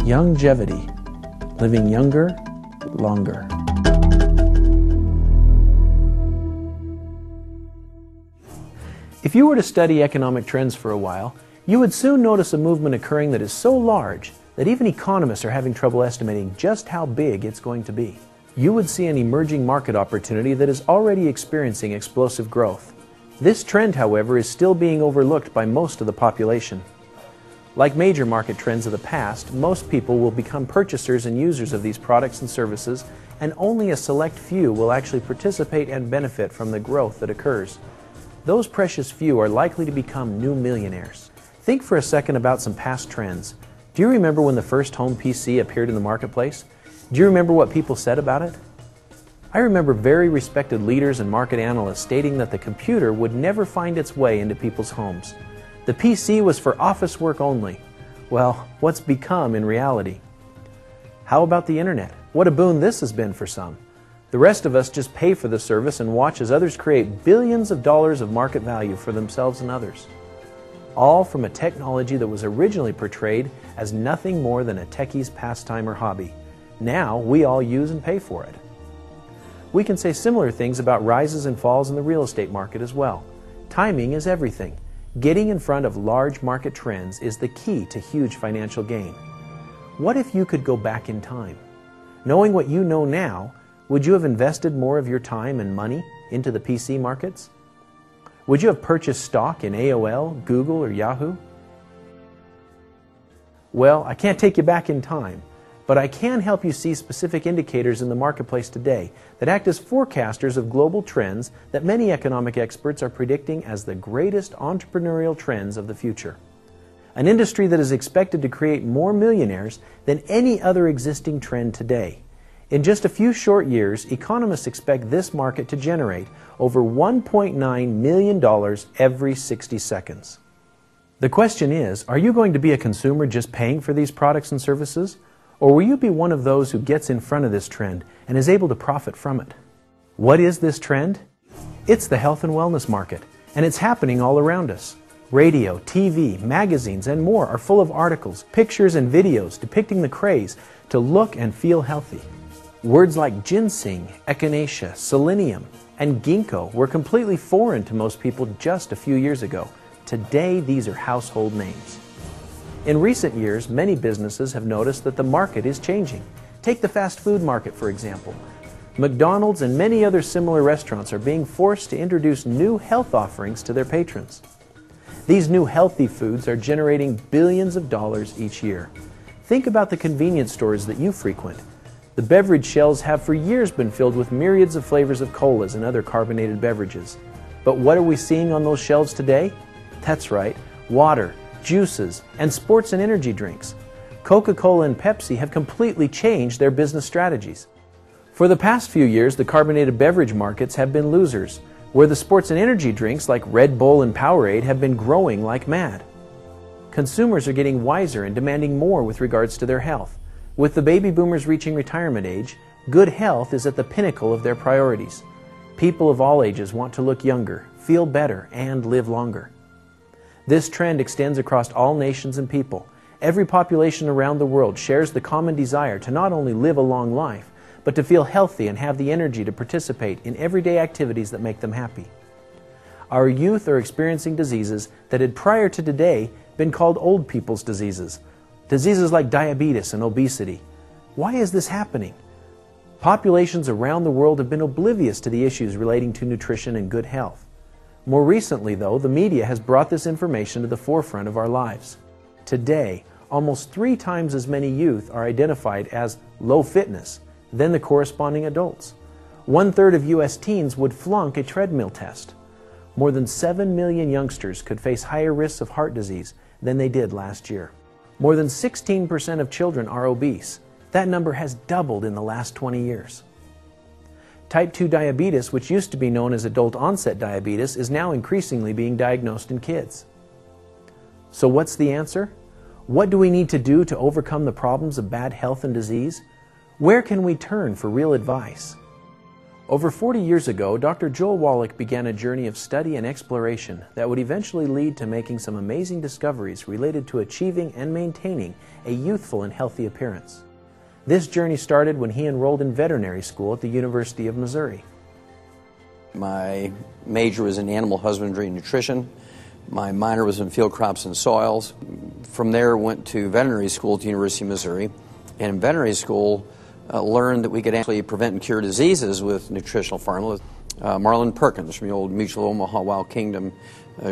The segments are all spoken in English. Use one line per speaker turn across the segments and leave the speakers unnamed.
Youngevity, living younger, longer. If you were to study economic trends for a while, you would soon notice a movement occurring that is so large that even economists are having trouble estimating just how big it's going to be. You would see an emerging market opportunity that is already experiencing explosive growth. This trend, however, is still being overlooked by most of the population. Like major market trends of the past, most people will become purchasers and users of these products and services, and only a select few will actually participate and benefit from the growth that occurs. Those precious few are likely to become new millionaires. Think for a second about some past trends. Do you remember when the first home PC appeared in the marketplace? Do you remember what people said about it? I remember very respected leaders and market analysts stating that the computer would never find its way into people's homes. The PC was for office work only. Well, what's become in reality? How about the internet? What a boon this has been for some. The rest of us just pay for the service and watch as others create billions of dollars of market value for themselves and others. All from a technology that was originally portrayed as nothing more than a techie's pastime or hobby. Now we all use and pay for it. We can say similar things about rises and falls in the real estate market as well. Timing is everything. Getting in front of large market trends is the key to huge financial gain. What if you could go back in time? Knowing what you know now, would you have invested more of your time and money into the PC markets? Would you have purchased stock in AOL, Google, or Yahoo? Well, I can't take you back in time, but I can help you see specific indicators in the marketplace today that act as forecasters of global trends that many economic experts are predicting as the greatest entrepreneurial trends of the future. An industry that is expected to create more millionaires than any other existing trend today. In just a few short years, economists expect this market to generate over $1.9 million every 60 seconds. The question is, are you going to be a consumer just paying for these products and services? Or will you be one of those who gets in front of this trend and is able to profit from it? What is this trend? It's the health and wellness market, and it's happening all around us. Radio, TV, magazines, and more are full of articles, pictures, and videos depicting the craze to look and feel healthy. Words like ginseng, echinacea, selenium, and ginkgo were completely foreign to most people just a few years ago. Today, these are household names. In recent years, many businesses have noticed that the market is changing. Take the fast food market, for example. McDonald's and many other similar restaurants are being forced to introduce new health offerings to their patrons. These new healthy foods are generating billions of dollars each year. Think about the convenience stores that you frequent. The beverage shelves have for years been filled with myriads of flavors of colas and other carbonated beverages. But what are we seeing on those shelves today? That's right, water, juices, and sports and energy drinks. Coca-Cola and Pepsi have completely changed their business strategies. For the past few years, the carbonated beverage markets have been losers, where the sports and energy drinks like Red Bull and Powerade have been growing like mad. Consumers are getting wiser and demanding more with regards to their health. With the baby boomers reaching retirement age, good health is at the pinnacle of their priorities. People of all ages want to look younger, feel better, and live longer. This trend extends across all nations and people. Every population around the world shares the common desire to not only live a long life, but to feel healthy and have the energy to participate in everyday activities that make them happy. Our youth are experiencing diseases that had prior to today been called old people's diseases. Diseases like diabetes and obesity. Why is this happening? Populations around the world have been oblivious to the issues relating to nutrition and good health. More recently, though, the media has brought this information to the forefront of our lives. Today, almost 3 times as many youth are identified as low fitness than the corresponding adults. 1/3 of U.S. teens would flunk a treadmill test. More than 7 million youngsters could face higher risks of heart disease than they did last year. More than 16% of children are obese. That number has doubled in the last 20 years. Type 2 diabetes, which used to be known as adult-onset diabetes, is now increasingly being diagnosed in kids. So what's the answer? What do we need to do to overcome the problems of bad health and disease? Where can we turn for real advice? Over 40 years ago, Dr. Joel Wallach began a journey of study and exploration that would eventually lead to making some amazing discoveries related to achieving and maintaining a youthful and healthy appearance. This journey started when he enrolled in veterinary school at the University of Missouri.
My major was in animal husbandry and nutrition. My minor was in field crops and soils. From there, went to veterinary school at the University of Missouri. And in veterinary school, learned that we could actually prevent and cure diseases with nutritional formulas. Marlon Perkins from the old Mutual Omaha Wild Kingdom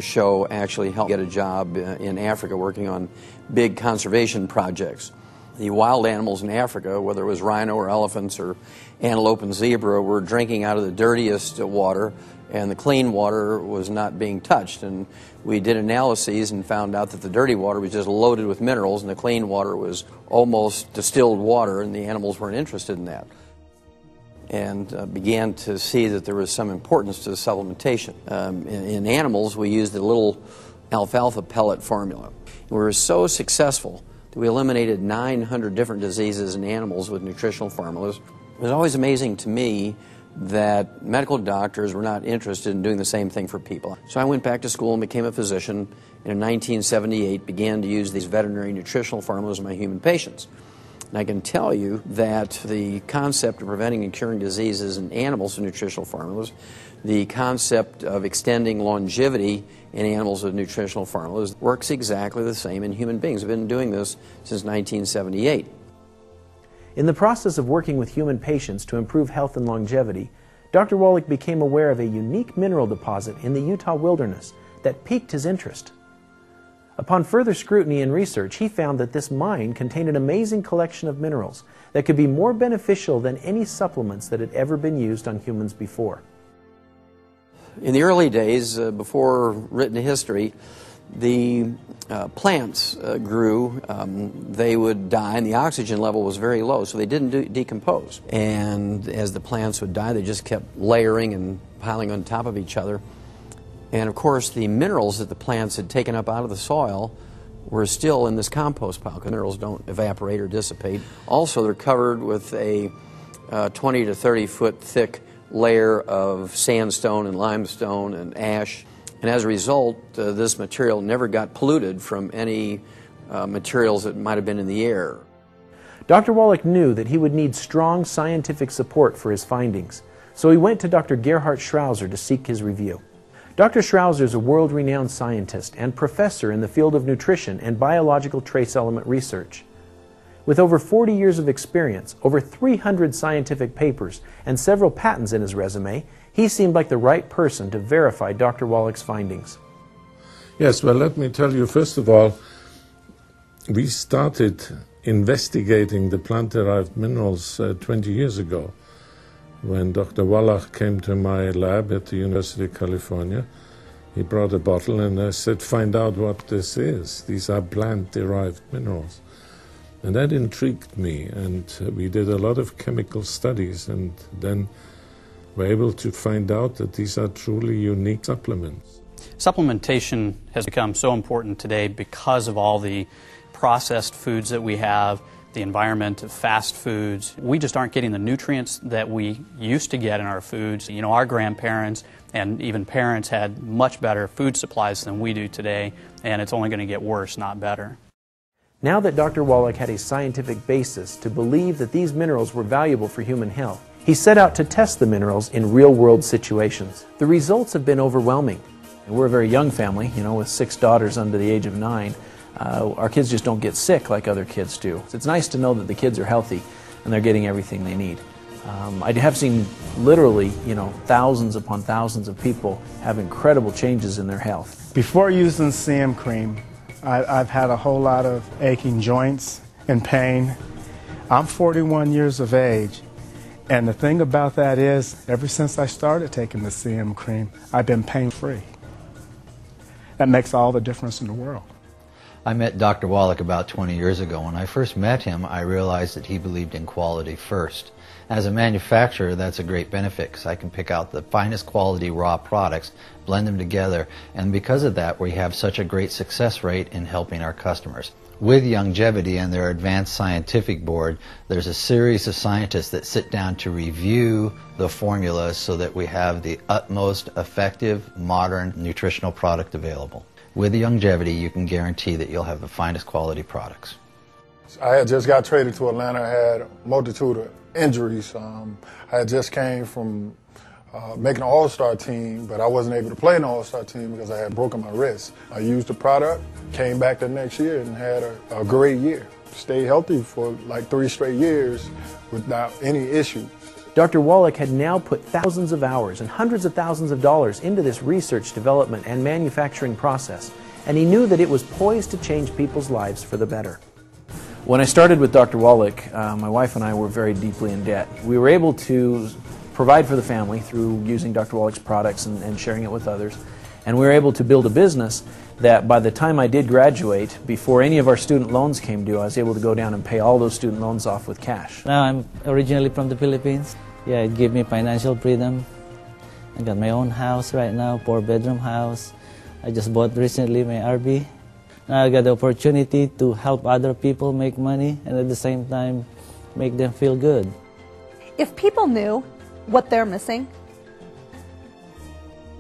show actually helped get a job in Africa working on big conservation projects. The wild animals in Africa, whether it was rhino or elephants or antelope and zebra, were drinking out of the dirtiest water, and the clean water was not being touched. And we did analyses and found out that the dirty water was just loaded with minerals, and the clean water was almost distilled water, and the animals weren't interested in that. And began to see that there was some importance to the supplementation. In animals, we used a little alfalfa pellet formula. We were so successful that we eliminated 900 different diseases in animals with nutritional formulas. It was always amazing to me that medical doctors were not interested in doing the same thing for people. So I went back to school and became a physician, and in 1978 began to use these veterinary nutritional formulas in my human patients. And I can tell you that the concept of preventing and curing diseases in animals with nutritional formulas, the concept of extending longevity in animals with nutritional formulas works exactly the same in human beings. We've been doing this since 1978.
In the process of working with human patients to improve health and longevity, Dr. Wallach became aware of a unique mineral deposit in the Utah wilderness that piqued his interest. Upon further scrutiny and research, he found that this mine contained an amazing collection of minerals that could be more beneficial than any supplements that had ever been used on humans before.
In the early days, before written history, the plants grew, they would die, and the oxygen level was very low, so they didn't decompose. And as the plants would die, they just kept layering and piling on top of each other. And of course, the minerals that the plants had taken up out of the soil were still in this compost pile, because minerals don't evaporate or dissipate. Also, they're covered with a 20 to 30 foot thick layer of sandstone and limestone and ash. And as a result, this material never got polluted from any materials that might have been in the air.
Dr. Wallach knew that he would need strong scientific support for his findings, so he went to Dr. Gerhard Schrauser to seek his review. Dr. Schrauser is a world-renowned scientist and professor in the field of nutrition and biological trace element research. With over 40 years of experience, over 300 scientific papers, and several patents in his resume, he seemed like the right person to verify Dr. Wallach's findings.
Yes, well, let me tell you, first of all, we started investigating the plant-derived minerals 20 years ago. When Dr. Wallach came to my lab at the University of California, he brought a bottle and I said, find out what this is. These are plant-derived minerals. And that intrigued me, and we did a lot of chemical studies, and then were able to find out that these are truly unique supplements.
Supplementation has become so important today because of all the processed foods that we have, the environment of fast foods. We just aren't getting the nutrients that we used to get in our foods. You know, our grandparents and even parents had much better food supplies than we do today, and it's only going to get worse, not better.
Now that Dr. Wallach had a scientific basis to believe that these minerals were valuable for human health, he set out to test the minerals in real-world situations. The results have been overwhelming. We're a very young family, you know, with 6 daughters under the age of 9. Our kids just don't get sick like other kids do. So it's nice to know that the kids are healthy and they're getting everything they need. I have seen literally, you know, thousands upon thousands of people have incredible changes in their health.
Before using CM cream, I've had a whole lot of aching joints and pain. I'm 41 years of age, and the thing about that is, ever since I started taking the CM cream, I've been pain-free. That makes all the difference in the world.
I met Dr. Wallach about 20 years ago. When I first met him, I realized that he believed in quality first. As a manufacturer, that's a great benefit because I can pick out the finest quality raw products, blend them together, and because of that, we have such a great success rate in helping our customers. With Youngevity and their advanced scientific board, there's a series of scientists that sit down to review the formula so that we have the utmost effective, modern nutritional product available. With Youngevity, you can guarantee that you'll have the finest quality products.
I had just got traded to Atlanta. I had a multitude of injuries. I had just came from making an all-star team, but I wasn't able to play in the all-star team because I had broken my wrist. I used the product, came back the next year and had a great year. Stayed healthy for like 3 straight years without any issue.
Dr. Wallach had now put thousands of hours and hundreds of thousands of dollars into this research, development, and manufacturing process, and he knew that it was poised to change people's lives for the better. When I started with Dr. Wallach, my wife and I were very deeply in debt. We were able to provide for the family through using Dr. Wallach's products and sharing it with others. And we were able to build a business that by the time I did graduate, before any of our student loans came due, I was able to go down and pay all those student loans off with cash.
Now I'm originally from the Philippines. Yeah, it gave me financial freedom. I got my own house right now, 4-bedroom house. I just bought recently my RV. Now I got the opportunity to help other people make money and at the same time make them feel good.
If people knew what they're missing,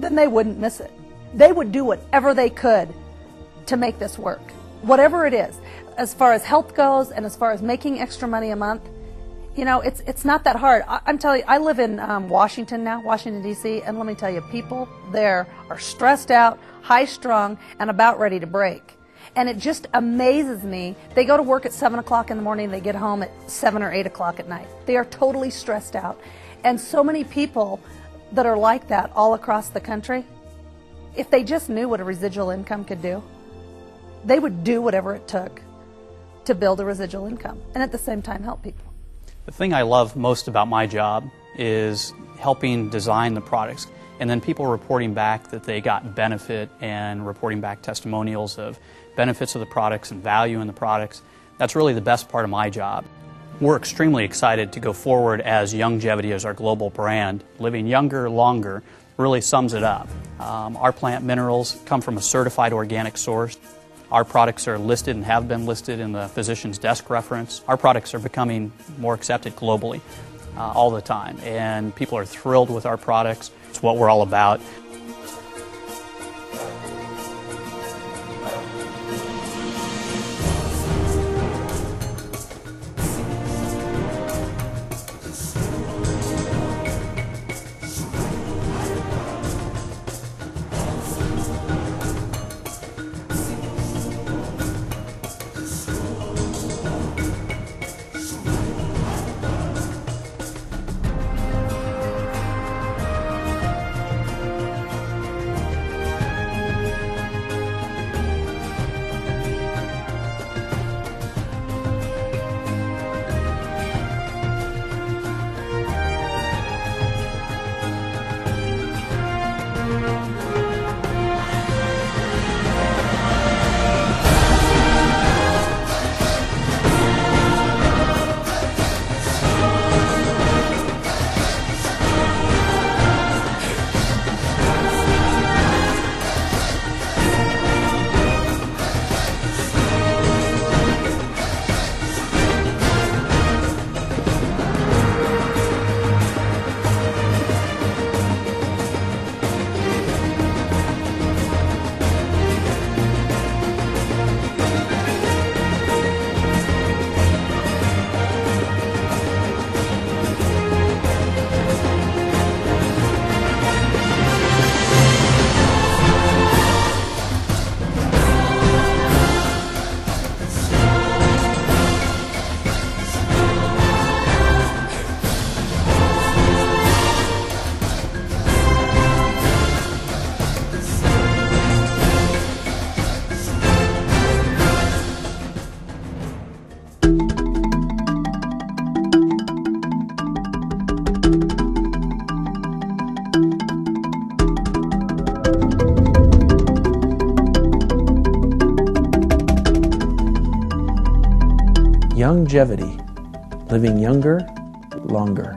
then they wouldn't miss it. They would do whatever they could to make this work, whatever it is. As far as health goes and as far as making extra money a month, you know, it's not that hard. I'm telling you, I live in Washington now, Washington, D.C., and let me tell you, people there are stressed out, high-strung, and about ready to break. And it just amazes me. They go to work at 7 o'clock in the morning, they get home at 7 or 8 o'clock at night. They are totally stressed out. And so many people that are like that all across the country, if they just knew what a residual income could do, they would do whatever it took to build a residual income and at the same time help people.
The thing I love most about my job is helping design the products and then people reporting back that they got benefit and reporting back testimonials of benefits of the products and value in the products. That's really the best part of my job. We're extremely excited to go forward as Youngevity as our global brand. Living younger, longer really sums it up. Our plant minerals come from a certified organic source. Our products are listed and have been listed in the physician's desk reference. Our products are becoming more accepted globally all the time, and people are thrilled with our products. It's what we're all about.
Youngevity, living younger, longer.